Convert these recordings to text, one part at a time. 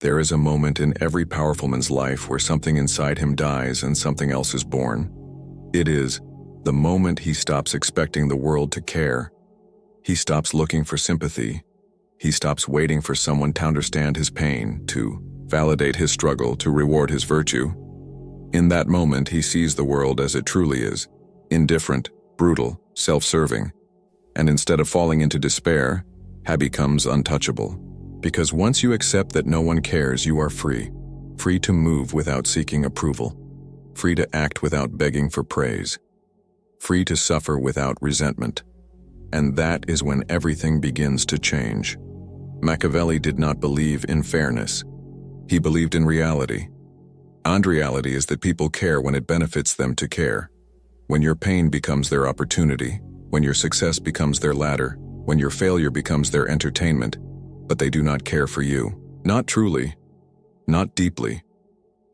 There is a moment in every powerful man's life where something inside him dies and something else is born. It is the moment he stops expecting the world to care. He stops looking for sympathy. He stops waiting for someone to understand his pain, to validate his struggle, to reward his virtue. In that moment, he sees the world as it truly is, indifferent, brutal, self-serving. And instead of falling into despair, he becomes untouchable. Because once you accept that no one cares, you are free. Free to move without seeking approval. Free to act without begging for praise. Free to suffer without resentment. And that is when everything begins to change. Machiavelli did not believe in fairness. He believed in reality. And reality is that people care when it benefits them to care. When your pain becomes their opportunity, when your success becomes their ladder, when your failure becomes their entertainment, but they do not care for you. Not truly, not deeply.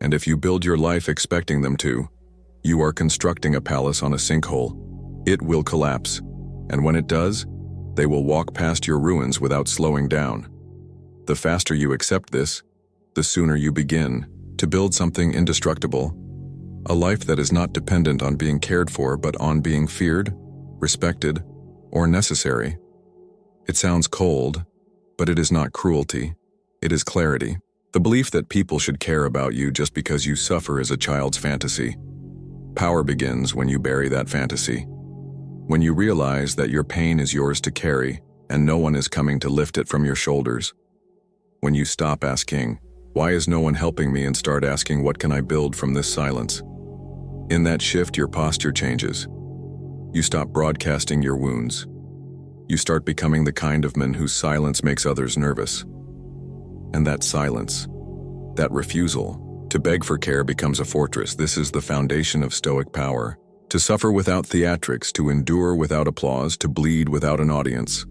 And if you build your life expecting them to, you are constructing a palace on a sinkhole. It will collapse, and when it does, they will walk past your ruins without slowing down. The faster you accept this, the sooner you begin to build something indestructible, a life that is not dependent on being cared for but on being feared, respected, or necessary. It sounds cold, but it is not cruelty. It is clarity. The belief that people should care about you just because you suffer is a child's fantasy. Power begins when you bury that fantasy. When you realize that your pain is yours to carry and no one is coming to lift it from your shoulders. When you stop asking, "Why is no one helping me?" and start asking, "What can I build from this silence?" In that shift, your posture changes. You stop broadcasting your wounds. You start becoming the kind of man whose silence makes others nervous. And that silence, that refusal to beg for care becomes a fortress. This is the foundation of Stoic power. To suffer without theatrics, to endure without applause, to bleed without an audience.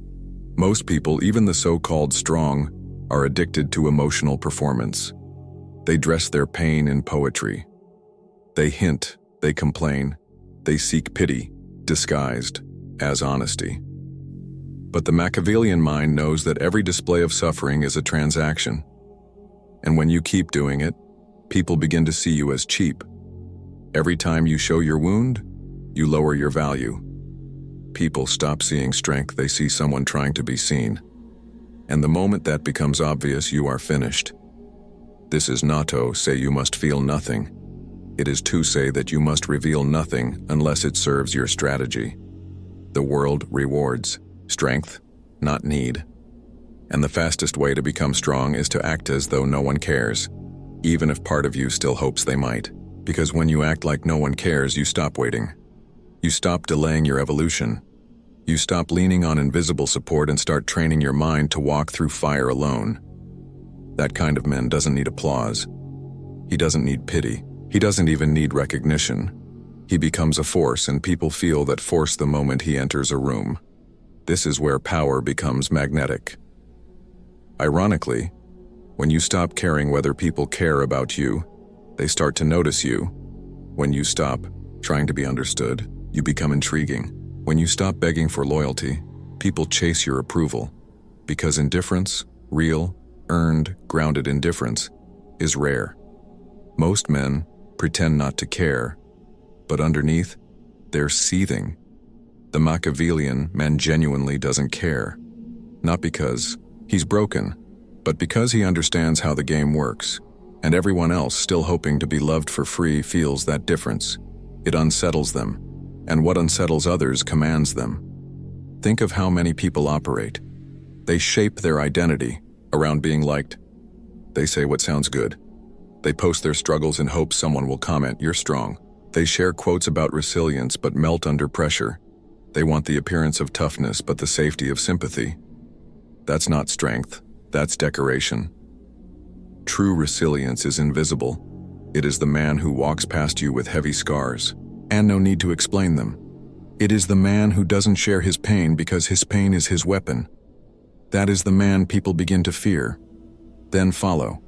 Most people, even the so-called strong, are addicted to emotional performance. They dress their pain in poetry. They hint, they complain, they seek pity, disguised as honesty. But the Machiavellian mind knows that every display of suffering is a transaction. And when you keep doing it, people begin to see you as cheap. Every time you show your wound, you lower your value. People stop seeing strength, they see someone trying to be seen. And the moment that becomes obvious, you are finished. This is not to say you must feel nothing. It is to say that you must reveal nothing unless it serves your strategy. The world rewards strength, not need. And the fastest way to become strong is to act as though no one cares, even if part of you still hopes they might. Because when you act like no one cares, you stop waiting. You stop delaying your evolution. You stop leaning on invisible support and start training your mind to walk through fire alone. That kind of man doesn't need applause. He doesn't need pity. He doesn't even need recognition. He becomes a force, and people feel that force the moment he enters a room. This is where power becomes magnetic. Ironically, when you stop caring whether people care about you, they start to notice you. When you stop trying to be understood, you become intriguing. When you stop begging for loyalty, people chase your approval. Because indifference, real, earned, grounded indifference, is rare. Most men pretend not to care, but underneath, they're seething. The Machiavellian man genuinely doesn't care. Not because he's broken, but because he understands how the game works. And everyone else, still hoping to be loved for free, feels that difference. It unsettles them, and what unsettles others commands them. Think of how many people operate. They shape their identity around being liked. They say what sounds good. They post their struggles in hopes someone will comment, "You're strong." They share quotes about resilience but melt under pressure. They want the appearance of toughness but the safety of sympathy. That's not strength, that's decoration. True resilience is invisible. It is the man who walks past you with heavy scars, and no need to explain them. It is the man who doesn't share his pain because his pain is his weapon. That is the man people begin to fear, then follow.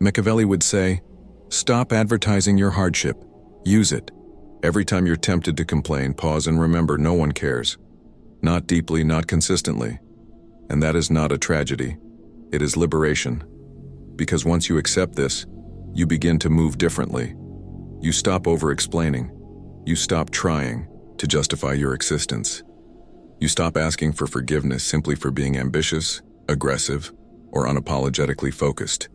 Machiavelli would say, "Stop advertising your hardship. Use it. Every time you're tempted to complain, pause and remember no one cares. Not deeply, not consistently. And that is not a tragedy. It is liberation. because once you accept this, you begin to move differently. You stop over-explaining. You stop trying to justify your existence. You stop asking for forgiveness simply for being ambitious, aggressive, or unapologetically focused.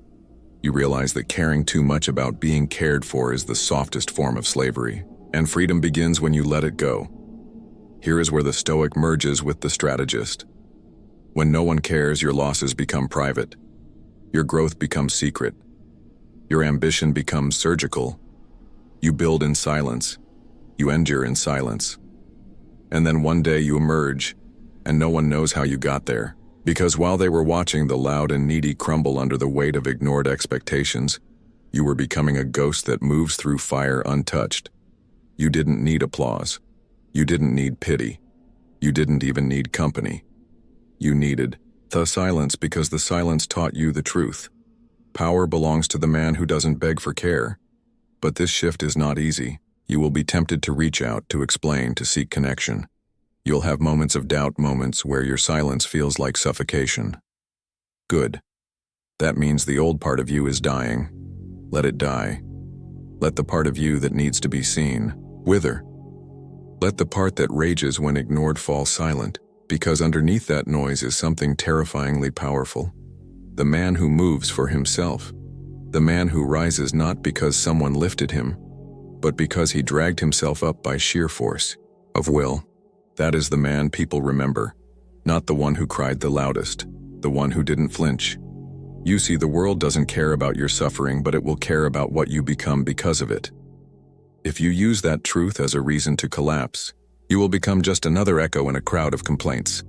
You realize that caring too much about being cared for is the softest form of slavery, and freedom begins when you let it go. Here is where the Stoic merges with the strategist. When no one cares, your losses become private. Your growth becomes secret. Your ambition becomes surgical. You build in silence. You endure in silence. And then one day you emerge, and no one knows how you got there. Because while they were watching the loud and needy crumble under the weight of ignored expectations, you were becoming a ghost that moves through fire untouched. You didn't need applause. You didn't need pity. You didn't even need company. You needed the silence because the silence taught you the truth. Power belongs to the man who doesn't beg for care. But this shift is not easy. You will be tempted to reach out, to explain, to seek connection. You'll have moments of doubt, moments where your silence feels like suffocation. Good. That means the old part of you is dying. Let it die. Let the part of you that needs to be seen wither. Let the part that rages when ignored fall silent, because underneath that noise is something terrifyingly powerful. The man who moves for himself. The man who rises not because someone lifted him, but because he dragged himself up by sheer force of will. That is the man people remember, not the one who cried the loudest, the one who didn't flinch. You see, the world doesn't care about your suffering, but it will care about what you become because of it. If you use that truth as a reason to collapse, you will become just another echo in a crowd of complaints.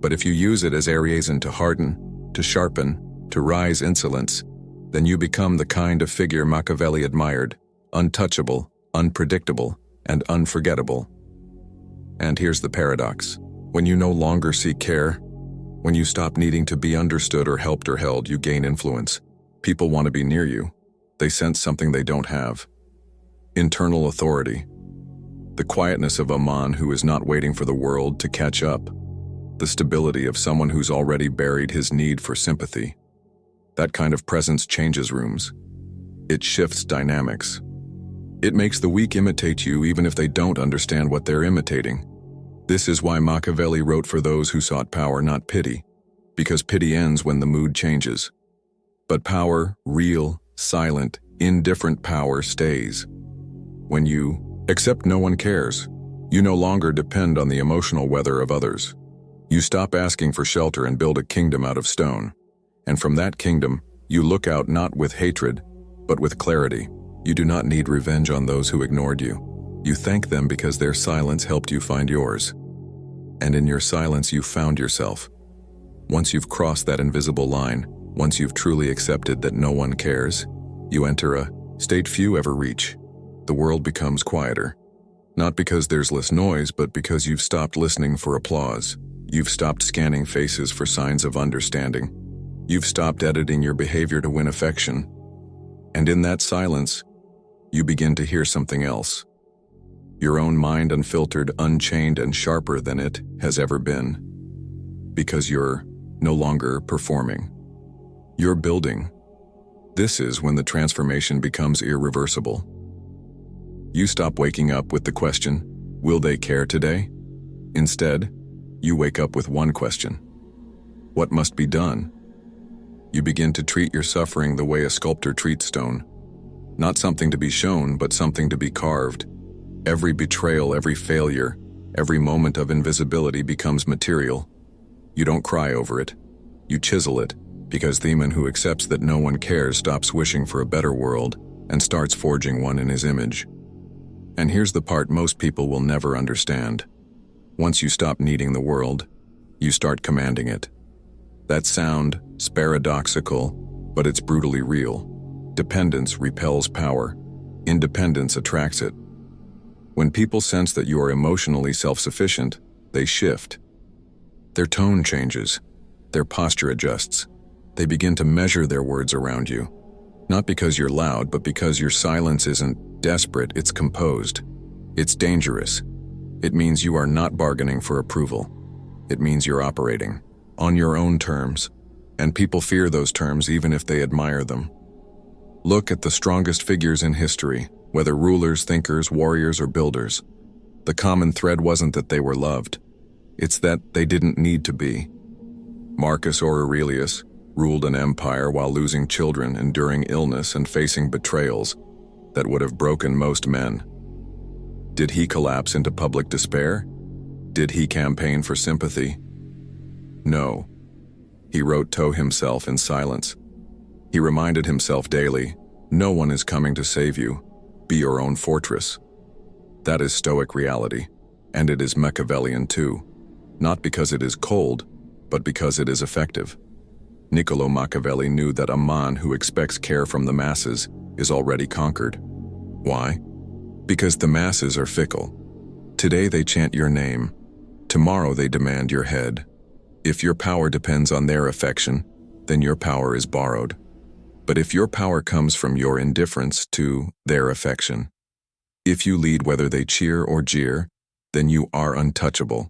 But if you use it as a reason to harden, to sharpen, to rise insolence, then you become the kind of figure Machiavelli admired, untouchable, unpredictable, and unforgettable. And here's the paradox. When you no longer seek care, when you stop needing to be understood or helped or held, you gain influence. People want to be near you. They sense something they don't have. Internal authority. The quietness of a man who is not waiting for the world to catch up. The stability of someone who's already buried his need for sympathy. That kind of presence changes rooms. It shifts dynamics. It makes the weak imitate you even if they don't understand what they're imitating. This is why Machiavelli wrote for those who sought power, not pity, because pity ends when the mood changes. But power, real, silent, indifferent power stays. When you accept no one cares, you no longer depend on the emotional weather of others. You stop asking for shelter and build a kingdom out of stone. And from that kingdom, you look out not with hatred, but with clarity. You do not need revenge on those who ignored you. You thank them because their silence helped you find yours. And in your silence, you found yourself. Once you've crossed that invisible line, once you've truly accepted that no one cares, you enter a state few ever reach. The world becomes quieter. Not because there's less noise, but because you've stopped listening for applause. You've stopped scanning faces for signs of understanding. You've stopped editing your behavior to win affection. And in that silence, you begin to hear something else. Your own mind, unfiltered, unchained, and sharper than it has ever been. Because you're no longer performing. You're building. This is when the transformation becomes irreversible. You stop waking up with the question, will they care today? Instead, you wake up with one question. What must be done? You begin to treat your suffering the way a sculptor treats stone. Not something to be shown, but something to be carved. Every betrayal, every failure, every moment of invisibility becomes material. You don't cry over it. You chisel it, because the man who accepts that no one cares stops wishing for a better world and starts forging one in his image. And here's the part most people will never understand. Once you stop needing the world, you start commanding it. That sounds paradoxical, but it's brutally real. Dependence repels power. Independence attracts it. When people sense that you are emotionally self-sufficient, they shift. Their tone changes. Their posture adjusts. They begin to measure their words around you. Not because you're loud, but because your silence isn't desperate, it's composed. It's dangerous. It means you are not bargaining for approval. It means you're operating on your own terms. And people fear those terms even if they admire them. Look at the strongest figures in history, whether rulers, thinkers, warriors, or builders. The common thread wasn't that they were loved. It's that they didn't need to be. Marcus Aurelius ruled an empire while losing children, enduring illness, and facing betrayals that would have broken most men. Did he collapse into public despair? Did he campaign for sympathy? No. He wrote to himself in silence. He reminded himself daily, no one is coming to save you. Be your own fortress. That is Stoic reality, and it is Machiavellian too. Not because it is cold, but because it is effective. Niccolò Machiavelli knew that a man who expects care from the masses is already conquered. Why? Because the masses are fickle. Today they chant your name. Tomorrow they demand your head. If your power depends on their affection, then your power is borrowed. But if your power comes from your indifference to their affection, if you lead whether they cheer or jeer, then you are untouchable.